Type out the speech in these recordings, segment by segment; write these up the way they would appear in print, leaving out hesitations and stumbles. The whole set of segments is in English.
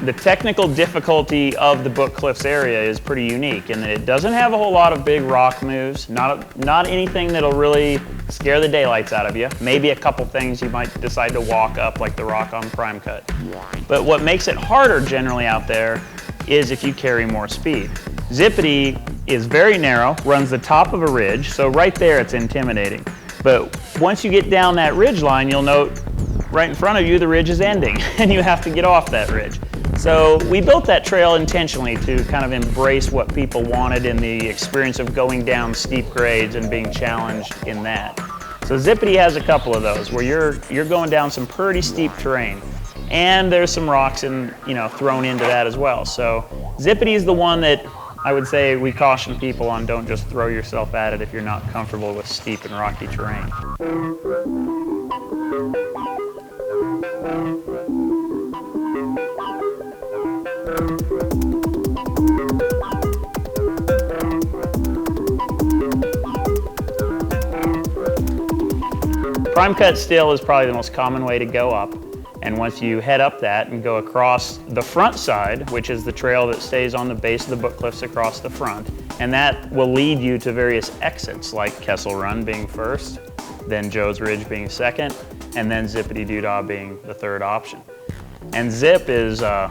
The technical difficulty of the Book Cliffs area is pretty unique in that it doesn't have a whole lot of big rock moves, not anything that'll really scare the daylights out of you. Maybe a couple things you might decide to walk up, like the rock on Prime Cut. But what makes it harder generally out there is if you carry more speed. Zippity is very narrow, runs the top of a ridge, so right there it's intimidating. But once you get down that ridge line, you'll note right in front of you the ridge is ending and you have to get off that ridge. So we built that trail intentionally to kind of embrace what people wanted in the experience of going down steep grades and being challenged in that. So Zippity has a couple of those where you're going down some pretty steep terrain, and there's some rocks thrown into that as well. So Zippity is the one that I would say we caution people on. Don't just throw yourself at it if you're not comfortable with steep and rocky terrain. Prime cut still is probably the most common way to go up, and once you head up that and go across the front side, which is the trail that stays on the base of the Book Cliffs across the front, and that will lead you to various exits like Kessel Run being first, then Joe's Ridge being second, and then Zippity Doodah being the third option. And Zip is a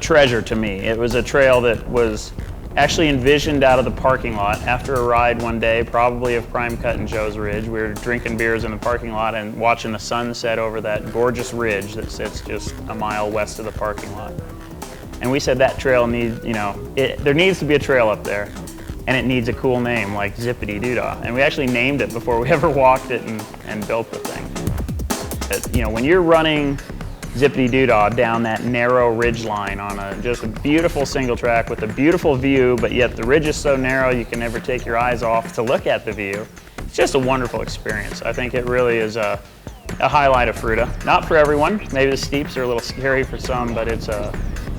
treasure to me. It was a trail that was actually envisioned out of the parking lot after a ride one day, probably of Prime Cut and Joe's Ridge. We were drinking beers in the parking lot and watching the sun set over that gorgeous ridge that sits just a mile west of the parking lot. And we said that trail needs, there needs to be a trail up there, and it needs a cool name like Zippity Doodah. And we actually named it before we ever walked it and built the thing. When you're running Zippity Doodah down that narrow ridge line on just a beautiful single track with a beautiful view, but yet the ridge is so narrow you can never take your eyes off to look at the view. It's just a wonderful experience. I think it really is a highlight of Fruita. Not for everyone. Maybe the steeps are a little scary for some, but it's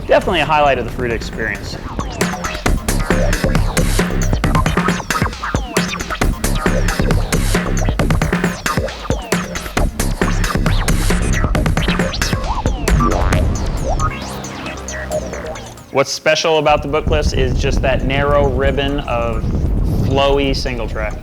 definitely a highlight of the Fruita experience. What's special about the Book Cliffs is just that narrow ribbon of flowy single track.